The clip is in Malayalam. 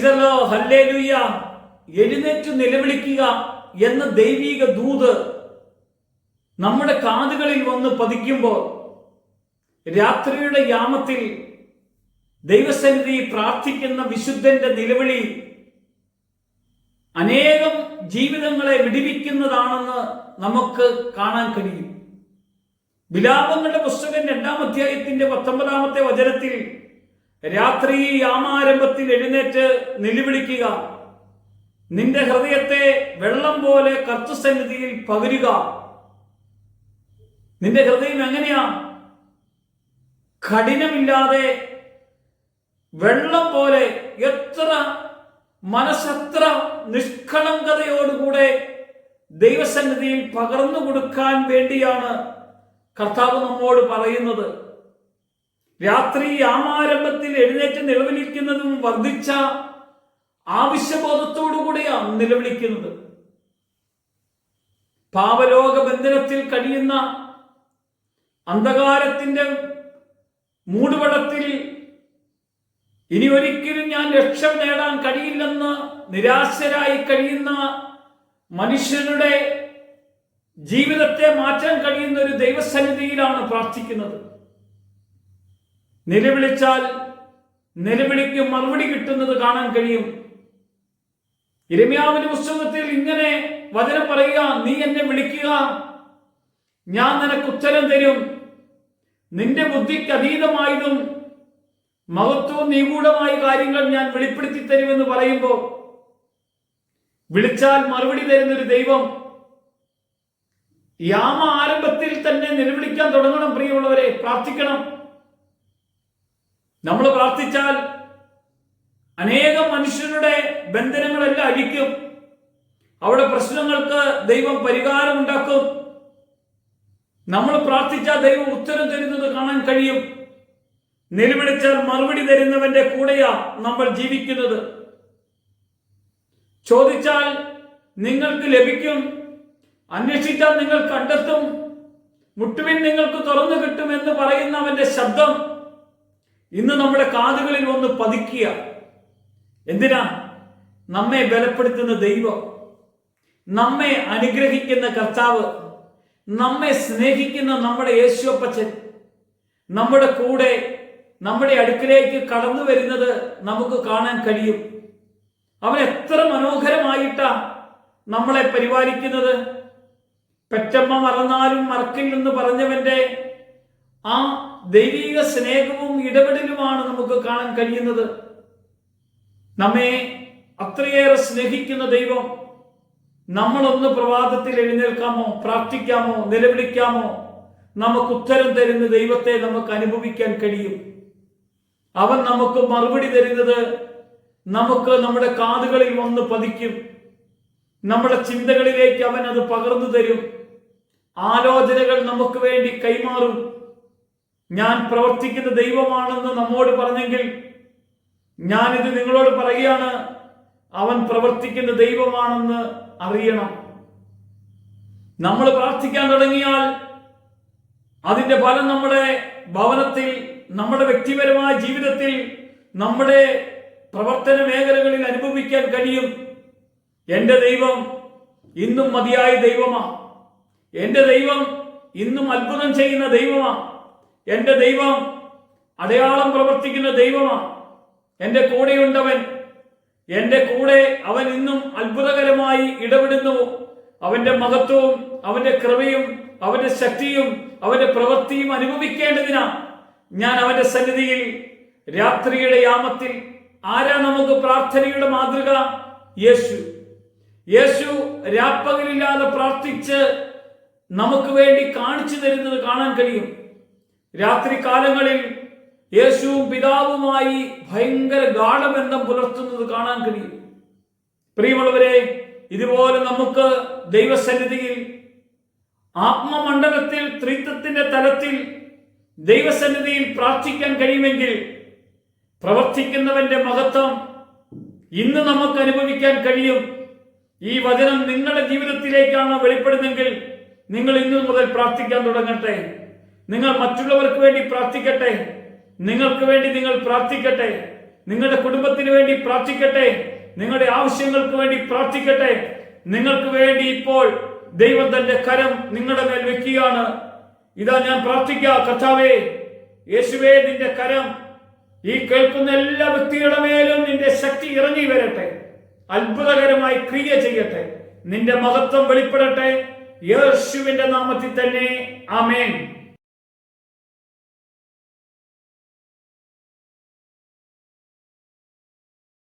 പ്രൈസ് ദി ലോർഡ്, ഹല്ലേലൂയ, എഴുന്നേറ്റ് നിലവിളിക്കുക എന്ന ദൈവിക ദൂത് നമ്മുടെ കാതുകളിൽ വന്ന് പതിക്കുമ്പോൾ രാത്രിയുടെ യാമത്തിൽ ദൈവസന്നിധി പ്രാർത്ഥിക്കുന്ന വിശുദ്ധന്റെ നിലവിളി അനേകം ജീവിതങ്ങളെ വിടിവിക്കുന്നതാണെന്ന് നമുക്ക് കാണാൻ കഴിയും. വിലാപങ്ങളുടെ പുസ്തകം 2-ാം അധ്യായത്തിന്റെ 19-ാമത്തെ വചനത്തിൽ രാത്രി യാമാരംഭത്തിൽ എഴുന്നേറ്റ് നിലവിളിക്കുക, നിന്റെ ഹൃദയത്തെ വെള്ളം പോലെ കർത്തൃസന്നിധിയിൽ പകരുക. നിന്റെ ഹൃദയം എങ്ങനെയാ? കഠിനമില്ലാതെ വെള്ളം പോലെ, എത്ര മനസ്സെത്ര നിഷ്കളങ്കതയോടുകൂടെ ദൈവസന്നിധിയിൽ പകർന്നു കൊടുക്കാൻ വേണ്ടിയാണ് കർത്താവ് നമ്മോട് പറയുന്നത്. രാത്രി യാമാരംഭത്തിൽ എഴുന്നേറ്റ് നിലവിളിക്കുന്നതും വർദ്ധിച്ച ആവശ്യബോധത്തോടുകൂടിയാണ് നിലവിളിക്കുന്നത്. പാപലോക ബന്ധനത്തിൽ കഴിയുന്ന അന്ധകാരത്തിന്റെ മൂടുപടത്തിൽ ഇനി ഒരിക്കലും ഞാൻ രക്ഷ നേടാൻ കഴിയില്ലെന്ന് നിരാശരായി കഴിയുന്ന മനുഷ്യരുടെ ജീവിതത്തെ മാറ്റാൻ കഴിയുന്ന ഒരു ദൈവസന്നിധിയിലാണ് പ്രാർത്ഥിക്കുന്നത്. നിലവിളിച്ചാൽ നിലവിളിക്ക് മറുപടി കിട്ടുന്നത് കാണാൻ കഴിയും. യിരെമ്യാവിന്റെ പുസ്തകത്തിൽ ഇങ്ങനെ വചനം പറയുക, നീ എന്നെ വിളിക്കുക, ഞാൻ നിനക്ക് ഉത്തരം തരും, നിന്റെ ബുദ്ധിക്ക് അതീതമായതും മഹത്വവും നിഗൂഢമായ കാര്യങ്ങൾ ഞാൻ വെളിപ്പെടുത്തി തരുമെന്ന് പറയുമ്പോൾ വിളിച്ചാൽ മറുപടി തരുന്നൊരു ദൈവം. യാമ ആരംഭത്തിൽ തന്നെ നിലവിളിക്കാൻ തുടങ്ങണം. പ്രിയമുള്ളവരെ, പ്രാർത്ഥിക്കണം. നമ്മൾ പ്രാർത്ഥിച്ചാൽ അനേകം മനുഷ്യരുടെ ബന്ധനങ്ങളെല്ലാം അഴിക്കും. അവിടെ പ്രശ്നങ്ങൾക്ക് ദൈവം പരിഹാരം ഉണ്ടാക്കും. നമ്മൾ പ്രാർത്ഥിച്ചാൽ ദൈവം ഉത്തരം തരുന്നത് കാണാൻ കഴിയും. നിലവിളിച്ചാൽ മറുപടി തരുന്നവന്റെ കൂടെയാ നമ്മൾ ജീവിക്കുന്നത്. ചോദിച്ചാൽ നിങ്ങൾക്ക് ലഭിക്കും, അന്വേഷിച്ചാൽ നിങ്ങൾ കണ്ടെത്തും, മുട്ടുവിൻ നിങ്ങൾക്ക് തുറന്നു കിട്ടും എന്ന് പറയുന്നവന്റെ ശബ്ദം ഇന്ന് നമ്മുടെ കാതുകളിൽ ഒന്ന് പതിക്കുക. എന്തിനാ? നമ്മെ ബലപ്പെടുത്തുന്ന ദൈവം, നമ്മെ അനുഗ്രഹിക്കുന്ന കർത്താവ്, നമ്മെ സ്നേഹിക്കുന്ന നമ്മുടെ യേശുവപ്പച്ചൻ നമ്മുടെ കൂടെ, നമ്മുടെ അടുക്കിലേക്ക് കടന്നു വരുന്നത് നമുക്ക് കാണാൻ കഴിയും. അവൻ എത്ര മനോഹരമായിട്ടാ നമ്മളെ പരിപാലിക്കുന്നത്. പെറ്റമ്മ മറന്നാലും മറക്കില്ലെന്ന് പറഞ്ഞവന്റെ ആ ദൈവിക സ്നേഹവും ഇടപെടലുമാണ് നമുക്ക് കാണാൻ കഴിയുന്നത്. നമ്മെ അത്രയേറെ സ്നേഹിക്കുന്ന ദൈവം, നമ്മളൊന്ന് പ്രഭാതത്തിൽ എഴുന്നേൽക്കാമോ, പ്രാർത്ഥിക്കാമോ, നിലവിളിക്കാമോ, നമുക്ക് ഉത്തരം തരുന്ന ദൈവത്തെ നമുക്ക് അനുഭവിക്കാൻ കഴിയും. അവൻ നമുക്ക് മറുപടി തരുന്നത് നമുക്ക് നമ്മുടെ കാതുകളിൽ വന്ന് പതിക്കും. നമ്മുടെ ചിന്തകളിലേക്ക് അവൻ അത് പകർന്നു തരും. ആലോചനകൾ നമുക്ക് വേണ്ടി കൈമാറും. ഞാൻ പ്രവർത്തിക്കുന്ന ദൈവമാണെന്ന് നമ്മോട് പറഞ്ഞെങ്കിൽ ഞാനിത് നിങ്ങളോട് പറയുകയാണ്, അവൻ പ്രവർത്തിക്കുന്ന ദൈവമാണെന്ന് അറിയണം. നമ്മൾ പ്രാർത്ഥിക്കാൻ തുടങ്ങിയാൽ അതിന്റെ ഫലം നമ്മുടെ ഭവനത്തിൽ, നമ്മുടെ വ്യക്തിപരമായ ജീവിതത്തിൽ, നമ്മുടെ പ്രവർത്തന മേഖലകളിൽ അനുഭവിക്കാൻ കഴിയും. എന്റെ ദൈവം ഇന്നും മതിയായ ദൈവമാ. എന്റെ ദൈവം ഇന്നും അത്ഭുതം ചെയ്യുന്ന ദൈവമാ. എന്റെ ദൈവം അടയാളം പ്രവർത്തിക്കുന്ന ദൈവമാ. എന്റെ കൂടെയുണ്ടവൻ, എന്റെ കൂടെ അവൻ ഇന്നും അത്ഭുതകരമായി ഇടപെടുന്നു. അവന്റെ മഹത്വവും അവന്റെ കൃപയും അവന്റെ ശക്തിയും അവന്റെ പ്രവൃത്തിയും അനുഭവിക്കേണ്ടതിനാ ഞാൻ അവന്റെ സന്നിധിയിൽ രാത്രിയുടെ യാമത്തിൽ. ആരാ നമുക്ക് പ്രാർത്ഥനയുടെ മാതൃക? യേശു. യേശു രാപ്പകലില്ലാതെ പ്രാർത്ഥിച്ച് നമുക്ക് വേണ്ടി കാണിച്ചു തരുന്നത് കാണാൻ കഴിയും. രാത്രി കാലങ്ങളിൽ യേശുവും പിതാവുമായി ഭയങ്കര ഗാഢബന്ധം പുലർത്തുന്നത് കാണാൻ കഴിയും. പ്രിയമുള്ളവരെ, ഇതുപോലെ നമുക്ക് ദൈവസന്നിധിയിൽ ആത്മമണ്ഡലത്തിൽ ത്രിത്വത്തിന്റെ തലത്തിൽ ദൈവസന്നിധിയിൽ പ്രാർത്ഥിക്കാൻ കഴിയുമെങ്കിൽ പ്രവർത്തിക്കുന്നവന്റെ മഹത്വം ഇന്ന് നമുക്ക് അനുഭവിക്കാൻ കഴിയും. ഈ വചനം നിങ്ങളുടെ ജീവിതത്തിലേക്കാണ് വെളിപ്പെടുന്നെങ്കിൽ നിങ്ങൾ ഇന്നു മുതൽ പ്രാർത്ഥിക്കാൻ തുടങ്ങട്ടെ. നിങ്ങൾ മറ്റുള്ളവർക്ക് വേണ്ടി പ്രാർത്ഥിക്കട്ടെ. നിങ്ങൾക്ക് വേണ്ടി നിങ്ങൾ പ്രാർത്ഥിക്കട്ടെ. നിങ്ങളുടെ കുടുംബത്തിന് വേണ്ടി പ്രാർത്ഥിക്കട്ടെ. നിങ്ങളുടെ ആവശ്യങ്ങൾക്ക് വേണ്ടി പ്രാർത്ഥിക്കട്ടെ. നിങ്ങൾക്ക് വേണ്ടി ഇപ്പോൾ ദൈവം തന്റെ കരം നിങ്ങളുടെ മേൽ വെക്കുകയാണ്. ഇതാ ഞാൻ പ്രാർത്ഥിക്കുക. കർത്താവേ, യേശുവേ, നിന്റെ കരം ഈ കേൾക്കുന്ന എല്ലാ വ്യക്തികളുടെ മേലും നിന്റെ ശക്തി ഇറങ്ങി വരട്ടെ. അത്ഭുതകരമായി ക്രിയ ചെയ്യട്ടെ. നിന്റെ മഹത്വം വെളിപ്പെടട്ടെ. യേശുവിന്റെ നാമത്തിൽ തന്നെ. ആമേൻ.